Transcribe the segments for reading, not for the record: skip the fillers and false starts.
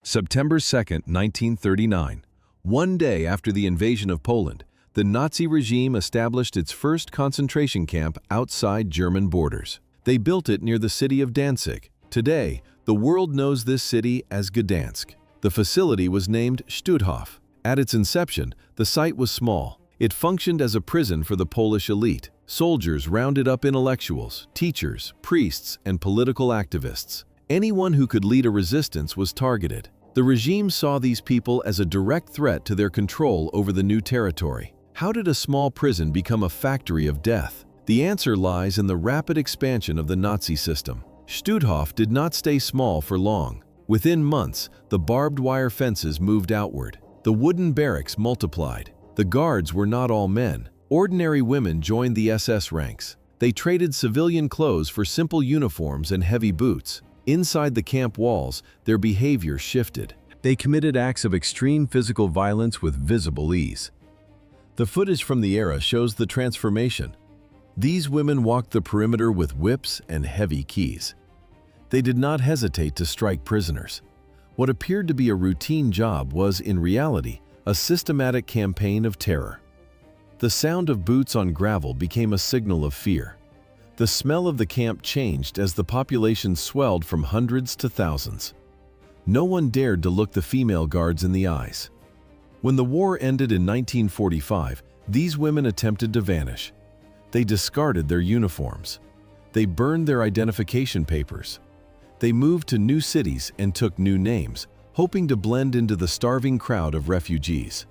September 2, 1939. One day after the invasion of Poland, the Nazi regime established its first concentration camp outside German borders. They built it near the city of Danzig. Today, the world knows this city as Gdansk. The facility was named Stutthof. At its inception, the site was small. It functioned as a prison for the Polish elite. Soldiers rounded up intellectuals, teachers, priests, and political activists. Anyone who could lead a resistance was targeted. The regime saw these people as a direct threat to their control over the new territory. How did a small prison become a factory of death? The answer lies in the rapid expansion of the Nazi system. Stutthof did not stay small for long. Within months, the barbed wire fences moved outward. The wooden barracks multiplied. The guards were not all men. Ordinary women joined the SS ranks. They traded civilian clothes for simple uniforms and heavy boots. Inside the camp walls, their behavior shifted. They committed acts of extreme physical violence with visible ease. The footage from the era shows the transformation. These women walked the perimeter with whips and heavy keys. They did not hesitate to strike prisoners. What appeared to be a routine job was, in reality, a systematic campaign of terror. The sound of boots on gravel became a signal of fear. The smell of the camp changed as the population swelled from hundreds to thousands. No one dared to look the female guards in the eyes. When the war ended in 1945, these women attempted to vanish. They discarded their uniforms. They burned their identification papers. They moved to new cities and took new names, hoping to blend into the starving crowd of refugees.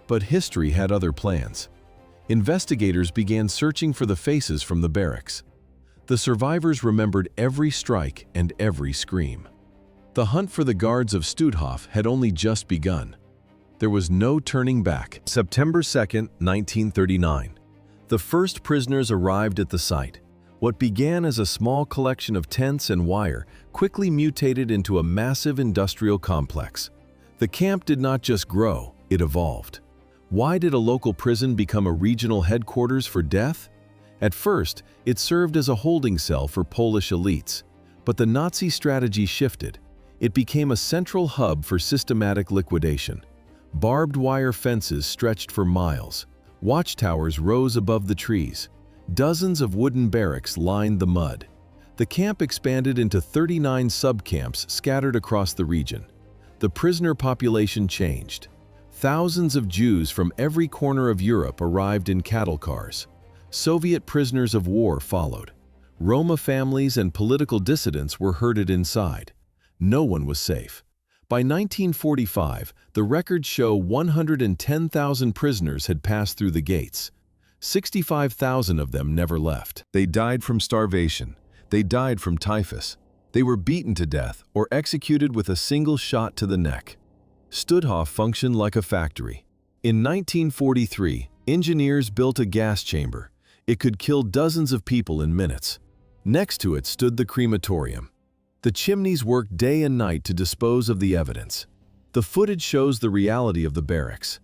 But history had other plans. Investigators began searching for the faces from the barracks. The survivors remembered every strike and every scream. The hunt for the guards of Stutthof had only just begun. There was no turning back. September 2, 1939. The first prisoners arrived at the site. What began as a small collection of tents and wire quickly mutated into a massive industrial complex. The camp did not just grow, it evolved. Why did a local prison become a regional headquarters for death? At first, it served as a holding cell for Polish elites. But the Nazi strategy shifted. It became a central hub for systematic liquidation. Barbed wire fences stretched for miles. Watchtowers rose above the trees. Dozens of wooden barracks lined the mud. The camp expanded into 39 subcamps scattered across the region. The prisoner population changed. Thousands of Jews from every corner of Europe arrived in cattle cars. Soviet prisoners of war followed. Roma families and political dissidents were herded inside. No one was safe. By 1945, the records show 110,000 prisoners had passed through the gates. 65,000 of them never left. They died from starvation. They died from typhus. They were beaten to death or executed with a single shot to the neck. Stutthof functioned like a factory. In 1943, engineers built a gas chamber. It could kill dozens of people in minutes. Next to it stood the crematorium. The chimneys worked day and night to dispose of the evidence. The footage shows the reality of the barracks.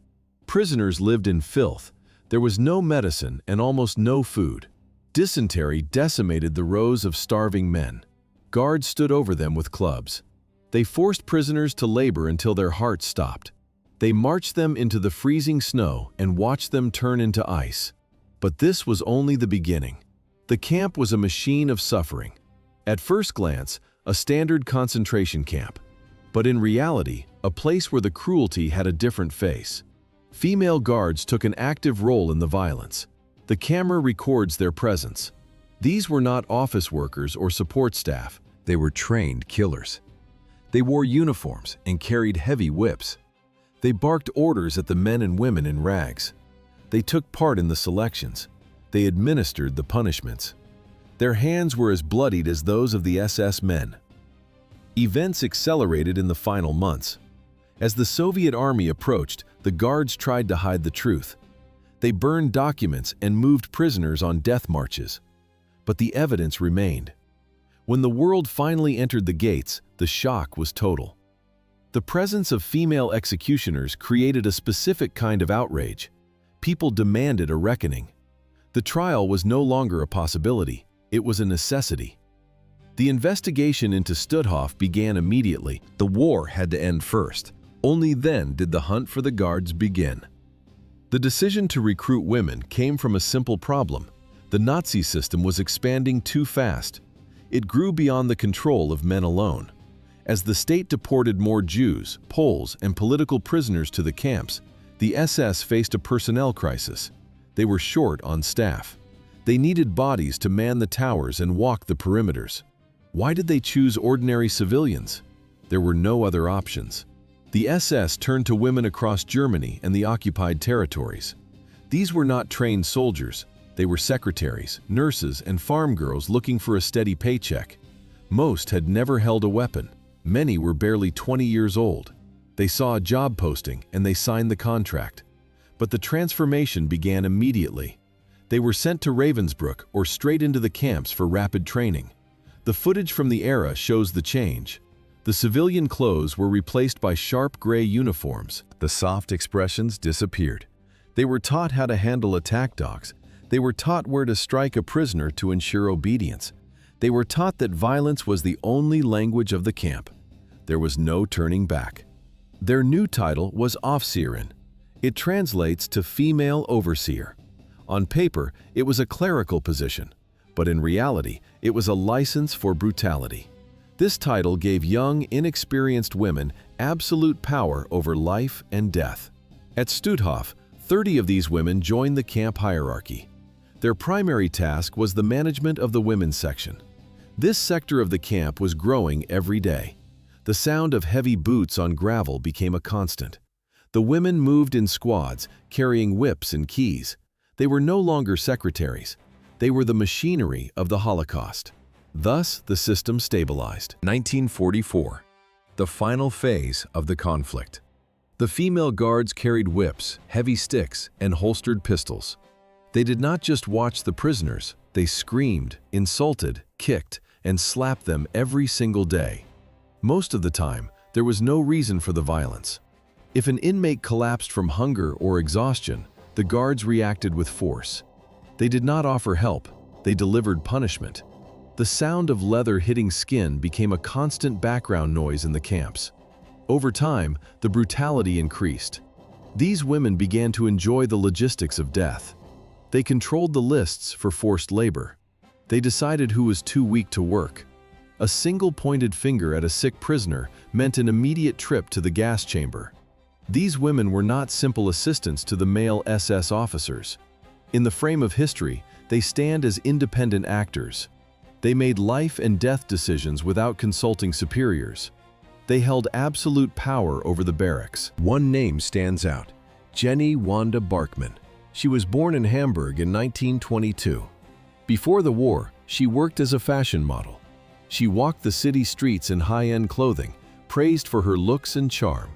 Prisoners lived in filth. There was no medicine and almost no food. Dysentery decimated the rows of starving men. Guards stood over them with clubs. They forced prisoners to labor until their hearts stopped. They marched them into the freezing snow and watched them turn into ice. But this was only the beginning. The camp was a machine of suffering. At first glance, a standard concentration camp. But in reality, a place where the cruelty had a different face. Female guards took an active role in the violence. The camera records their presence. These were not office workers or support staff. They were trained killers. They wore uniforms and carried heavy whips. They barked orders at the men and women in rags. They took part in the selections. They administered the punishments. Their hands were as bloodied as those of the SS men. Events accelerated in the final months. As the Soviet army approached, the guards tried to hide the truth. They burned documents and moved prisoners on death marches. But the evidence remained. When the world finally entered the gates, the shock was total. The presence of female executioners created a specific kind of outrage. People demanded a reckoning. The trial was no longer a possibility, it was a necessity. The investigation into Stutthof began immediately. The war had to end first. Only then did the hunt for the guards begin. The decision to recruit women came from a simple problem. The Nazi system was expanding too fast. It grew beyond the control of men alone. As the state deported more Jews, Poles, and political prisoners to the camps, the SS faced a personnel crisis. They were short on staff. They needed bodies to man the towers and walk the perimeters. Why did they choose ordinary civilians? There were no other options. The SS turned to women across Germany and the occupied territories. These were not trained soldiers. They were secretaries, nurses, and farm girls looking for a steady paycheck. Most had never held a weapon. Many were barely 20 years old. They saw a job posting and they signed the contract. But the transformation began immediately. They were sent to Ravensbrück or straight into the camps for rapid training. The footage from the era shows the change. The civilian clothes were replaced by sharp gray uniforms. The soft expressions disappeared. They were taught how to handle attack dogs. They were taught where to strike a prisoner to ensure obedience. They were taught that violence was the only language of the camp. There was no turning back. Their new title was Aufseherinnen. It translates to female overseer. On paper, it was a clerical position, but in reality, it was a license for brutality. This title gave young, inexperienced women absolute power over life and death. At Stutthof, 30 of these women joined the camp hierarchy. Their primary task was the management of the women's section. This sector of the camp was growing every day. The sound of heavy boots on gravel became a constant. The women moved in squads, carrying whips and keys. They were no longer secretaries. They were the machinery of the Holocaust. Thus, the system stabilized. 1944, the final phase of the conflict. The female guards carried whips, heavy sticks, and holstered pistols. They did not just watch the prisoners, they screamed, insulted, kicked, and slapped them every single day. Most of the time, there was no reason for the violence. If an inmate collapsed from hunger or exhaustion, the guards reacted with force. They did not offer help, they delivered punishment. The sound of leather hitting skin became a constant background noise in the camps. Over time, the brutality increased. These women began to enjoy the logistics of death. They controlled the lists for forced labor. They decided who was too weak to work. A single pointed finger at a sick prisoner meant an immediate trip to the gas chamber. These women were not simple assistants to the male SS officers. In the frame of history, they stand as independent actors. They made life and death decisions without consulting superiors. They held absolute power over the barracks. One name stands out: Jenny-Wanda Barkmann. She was born in Hamburg in 1922. Before the war, she worked as a fashion model. She walked the city streets in high-end clothing, praised for her looks and charm.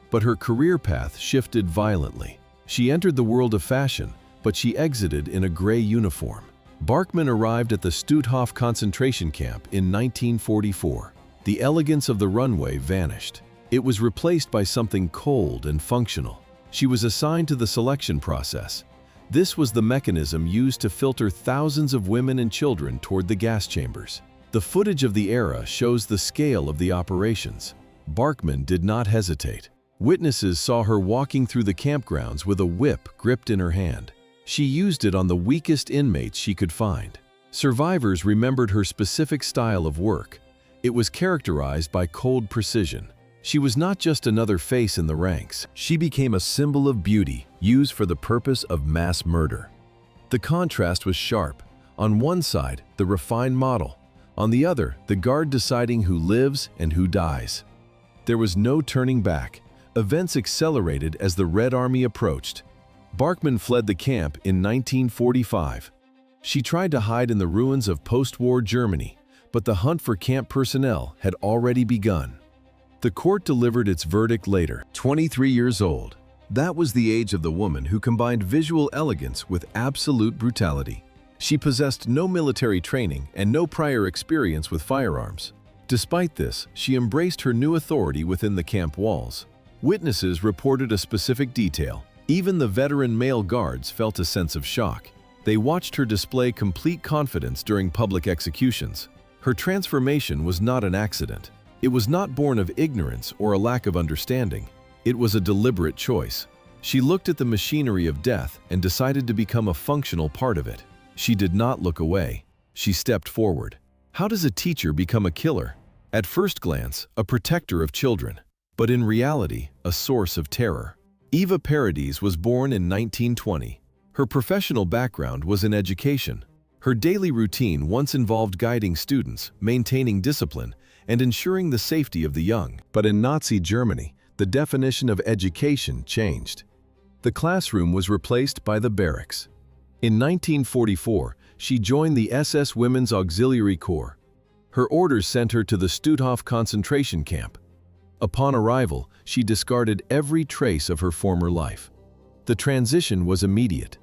But her career path shifted violently. She entered the world of fashion, but she exited in a gray uniform. Barkmann arrived at the Stutthof concentration camp in 1944. The elegance of the runway vanished. It was replaced by something cold and functional. She was assigned to the selection process. This was the mechanism used to filter thousands of women and children toward the gas chambers. The footage of the era shows the scale of the operations. Barkmann did not hesitate. Witnesses saw her walking through the campgrounds with a whip gripped in her hand. She used it on the weakest inmates she could find. Survivors remembered her specific style of work. It was characterized by cold precision. She was not just another face in the ranks. She became a symbol of beauty, used for the purpose of mass murder. The contrast was sharp. On one side, the refined model. On the other, the guard deciding who lives and who dies. There was no turning back. Events accelerated as the Red Army approached. Barkmann fled the camp in 1945. She tried to hide in the ruins of post-war Germany, but the hunt for camp personnel had already begun. The court delivered its verdict later. 23 years old. That was the age of the woman who combined visual elegance with absolute brutality. She possessed no military training and no prior experience with firearms. Despite this, she embraced her new authority within the camp walls. Witnesses reported a specific detail. Even the veteran male guards felt a sense of shock. They watched her display complete confidence during public executions. Her transformation was not an accident. It was not born of ignorance or a lack of understanding. It was a deliberate choice. She looked at the machinery of death and decided to become a functional part of it. She did not look away. She stepped forward. How does a teacher become a killer? At first glance, a protector of children, but in reality, a source of terror. Eva Paradis was born in 1920. Her professional background was in education. Her daily routine once involved guiding students, maintaining discipline, and ensuring the safety of the young. But in Nazi Germany, the definition of education changed. The classroom was replaced by the barracks. In 1944, she joined the SS Women's Auxiliary Corps. Her orders sent her to the Stutthof concentration camp. Upon arrival, she discarded every trace of her former life. The transition was immediate.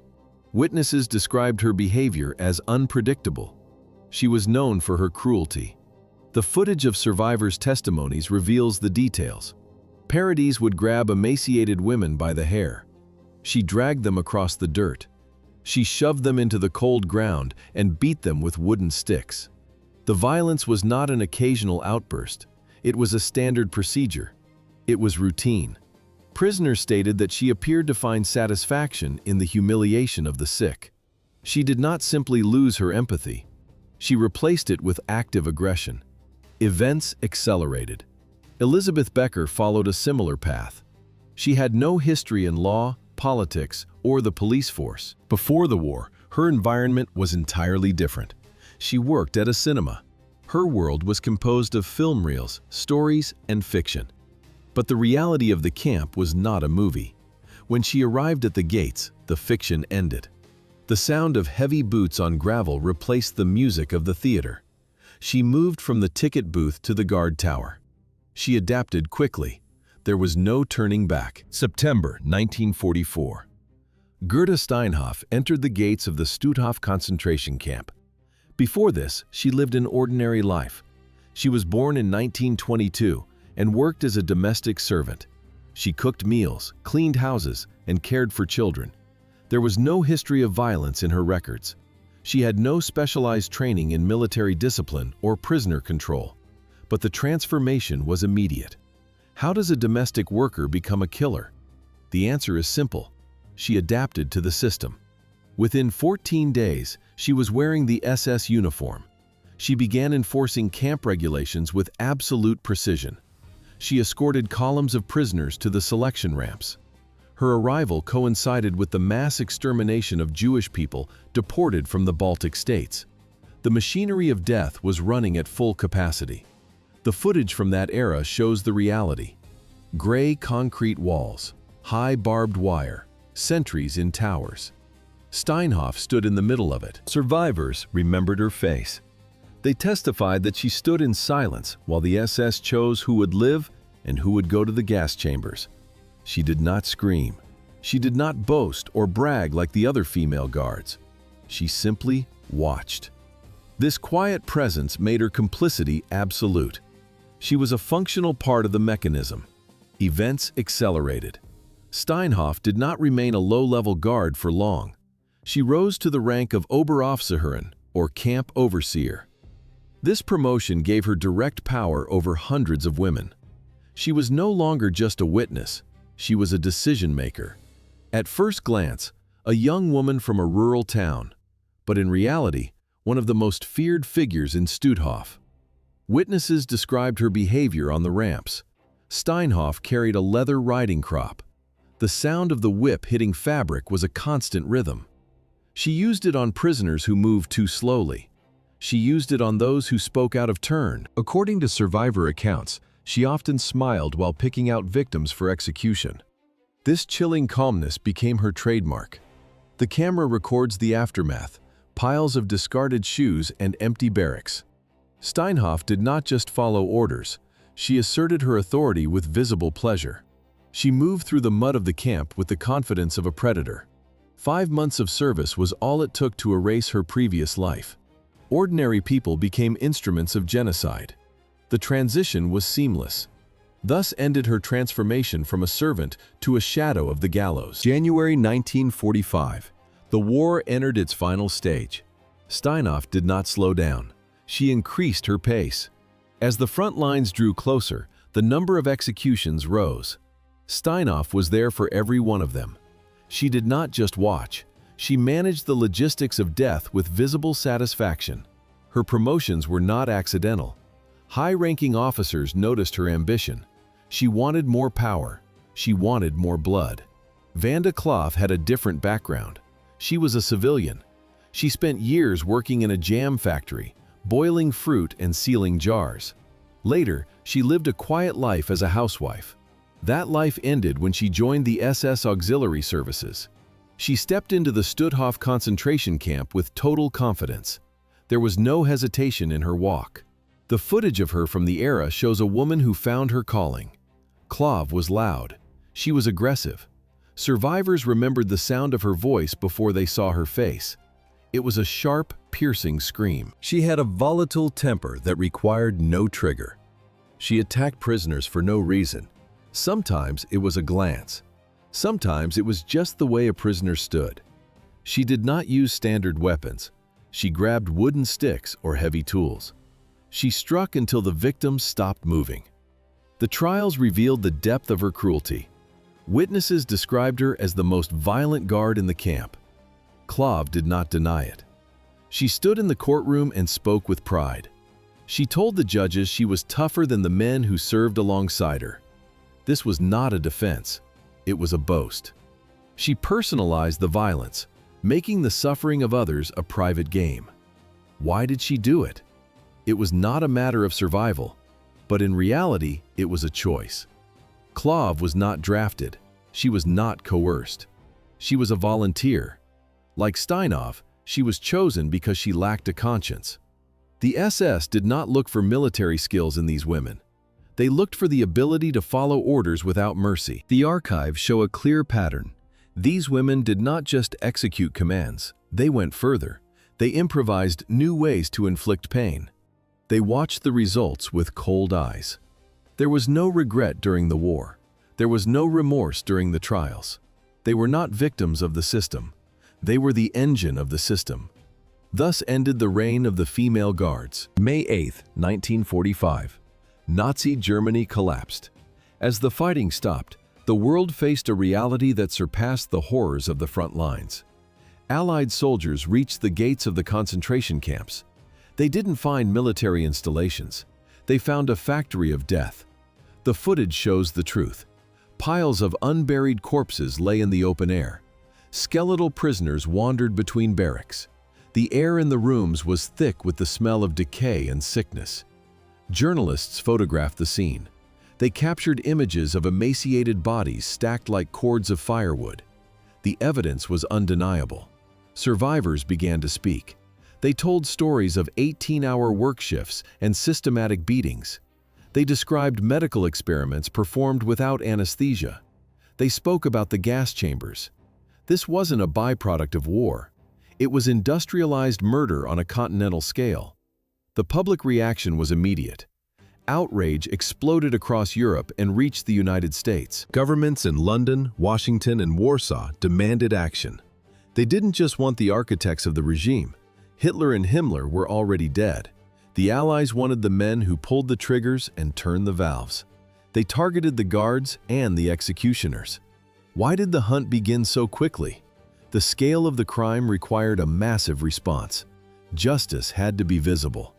Witnesses described her behavior as unpredictable. She was known for her cruelty. The footage of survivors' testimonies reveals the details. Paradis would grab emaciated women by the hair. She dragged them across the dirt. She shoved them into the cold ground and beat them with wooden sticks. The violence was not an occasional outburst. It was a standard procedure. It was routine. Prisoners stated that she appeared to find satisfaction in the humiliation of the sick. She did not simply lose her empathy. She replaced it with active aggression. Events accelerated. Elizabeth Becker followed a similar path. She had no history in law, politics, or the police force. Before the war, her environment was entirely different. She worked at a cinema. Her world was composed of film reels, stories, and fiction. But the reality of the camp was not a movie. When she arrived at the gates, the fiction ended. The sound of heavy boots on gravel replaced the music of the theater. She moved from the ticket booth to the guard tower. She adapted quickly. There was no turning back. September 1944. Gerda Steinhoff entered the gates of the Stutthof concentration camp. Before this, she lived an ordinary life. She was born in 1922 and worked as a domestic servant. She cooked meals, cleaned houses, and cared for children. There was no history of violence in her records. She had no specialized training in military discipline or prisoner control. But the transformation was immediate. How does a domestic worker become a killer? The answer is simple. She adapted to the system. Within 14 days, she was wearing the SS uniform. She began enforcing camp regulations with absolute precision. She escorted columns of prisoners to the selection ramps. Her arrival coincided with the mass extermination of Jewish people deported from the Baltic states. The machinery of death was running at full capacity. The footage from that era shows the reality. Gray concrete walls, high barbed wire, sentries in towers. Steinhoff stood in the middle of it. Survivors remembered her face. They testified that she stood in silence while the SS chose who would live and who would go to the gas chambers. She did not scream. She did not boast or brag like the other female guards. She simply watched. This quiet presence made her complicity absolute. She was a functional part of the mechanism. Events accelerated. Steinhoff did not remain a low-level guard for long. She rose to the rank of Aufseherinnen, or camp overseer. This promotion gave her direct power over hundreds of women. She was no longer just a witness. She was a decision-maker. At first glance, a young woman from a rural town, but in reality, one of the most feared figures in Stutthof. Witnesses described her behavior on the ramps. Steinhoff carried a leather riding crop. The sound of the whip hitting fabric was a constant rhythm. She used it on prisoners who moved too slowly. She used it on those who spoke out of turn. According to survivor accounts, she often smiled while picking out victims for execution. This chilling calmness became her trademark. The camera records the aftermath, piles of discarded shoes and empty barracks. Steinhoff did not just follow orders. She asserted her authority with visible pleasure. She moved through the mud of the camp with the confidence of a predator. 5 months of service was all it took to erase her previous life. Ordinary people became instruments of genocide. The transition was seamless. Thus ended her transformation from a servant to a shadow of the gallows. January 1945. The war entered its final stage. Steinhoff did not slow down. She increased her pace. As the front lines drew closer, the number of executions rose. Steinhoff was there for every one of them. She did not just watch. She managed the logistics of death with visible satisfaction. Her promotions were not accidental. High-ranking officers noticed her ambition. She wanted more power. She wanted more blood. Wanda Barkmann had a different background. She was a civilian. She spent years working in a jam factory, boiling fruit and sealing jars. Later, she lived a quiet life as a housewife. That life ended when she joined the SS Auxiliary Services. She stepped into the Stutthof concentration camp with total confidence. There was no hesitation in her walk. The footage of her from the era shows a woman who found her calling. Barkmann was loud. She was aggressive. Survivors remembered the sound of her voice before they saw her face. It was a sharp, piercing scream. She had a volatile temper that required no trigger. She attacked prisoners for no reason. Sometimes it was a glance. Sometimes it was just the way a prisoner stood. She did not use standard weapons. She grabbed wooden sticks or heavy tools. She struck until the victims stopped moving. The trials revealed the depth of her cruelty. Witnesses described her as the most violent guard in the camp. Barkmann did not deny it. She stood in the courtroom and spoke with pride. She told the judges she was tougher than the men who served alongside her. This was not a defense. It was a boast. She personalized the violence, making the suffering of others a private game. Why did she do it? It was not a matter of survival, but in reality, it was a choice. Barkmann was not drafted. She was not coerced. She was a volunteer. Like Steinhoff, she was chosen because she lacked a conscience. The SS did not look for military skills in these women. They looked for the ability to follow orders without mercy. The archives show a clear pattern. These women did not just execute commands. They went further. They improvised new ways to inflict pain. They watched the results with cold eyes. There was no regret during the war. There was no remorse during the trials. They were not victims of the system. They were the engine of the system. Thus ended the reign of the female guards. May 8, 1945. Nazi Germany collapsed. As the fighting stopped, the world faced a reality that surpassed the horrors of the front lines. Allied soldiers reached the gates of the concentration camps. They didn't find military installations. They found a factory of death. The footage shows the truth. Piles of unburied corpses lay in the open air. Skeletal prisoners wandered between barracks. The air in the rooms was thick with the smell of decay and sickness. Journalists photographed the scene. They captured images of emaciated bodies stacked like cords of firewood. The evidence was undeniable. Survivors began to speak. They told stories of 18-hour work shifts and systematic beatings. They described medical experiments performed without anesthesia. They spoke about the gas chambers. This wasn't a byproduct of war. It was industrialized murder on a continental scale. The public reaction was immediate. Outrage exploded across Europe and reached the United States. Governments in London, Washington, and Warsaw demanded action. They didn't just want the architects of the regime. Hitler and Himmler were already dead. The Allies wanted the men who pulled the triggers and turned the valves. They targeted the guards and the executioners. Why did the hunt begin so quickly? The scale of the crime required a massive response. Justice had to be visible.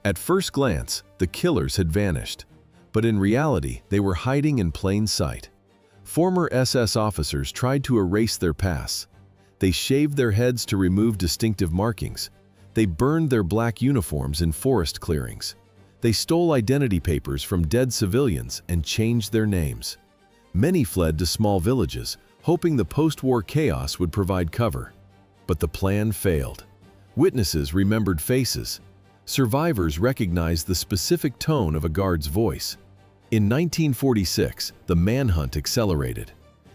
At first glance, the killers had vanished. But in reality, they were hiding in plain sight. Former SS officers tried to erase their pasts. They shaved their heads to remove distinctive markings. They burned their black uniforms in forest clearings. They stole identity papers from dead civilians and changed their names. Many fled to small villages, hoping the post-war chaos would provide cover. But the plan failed. Witnesses remembered faces. Survivors recognized the specific tone of a guard's voice. In 1946, the manhunt accelerated.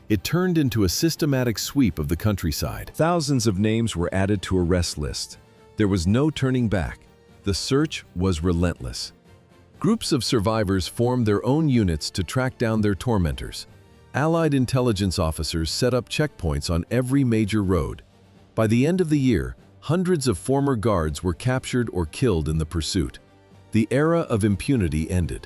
It turned into a systematic sweep of the countryside. Thousands of names were added to arrest lists. There was no turning back. The search was relentless. Groups of survivors formed their own units to track down their tormentors. Allied intelligence officers set up checkpoints on every major road. By the end of the year, Hundreds of former guards were captured or killed in the pursuit. The era of impunity ended.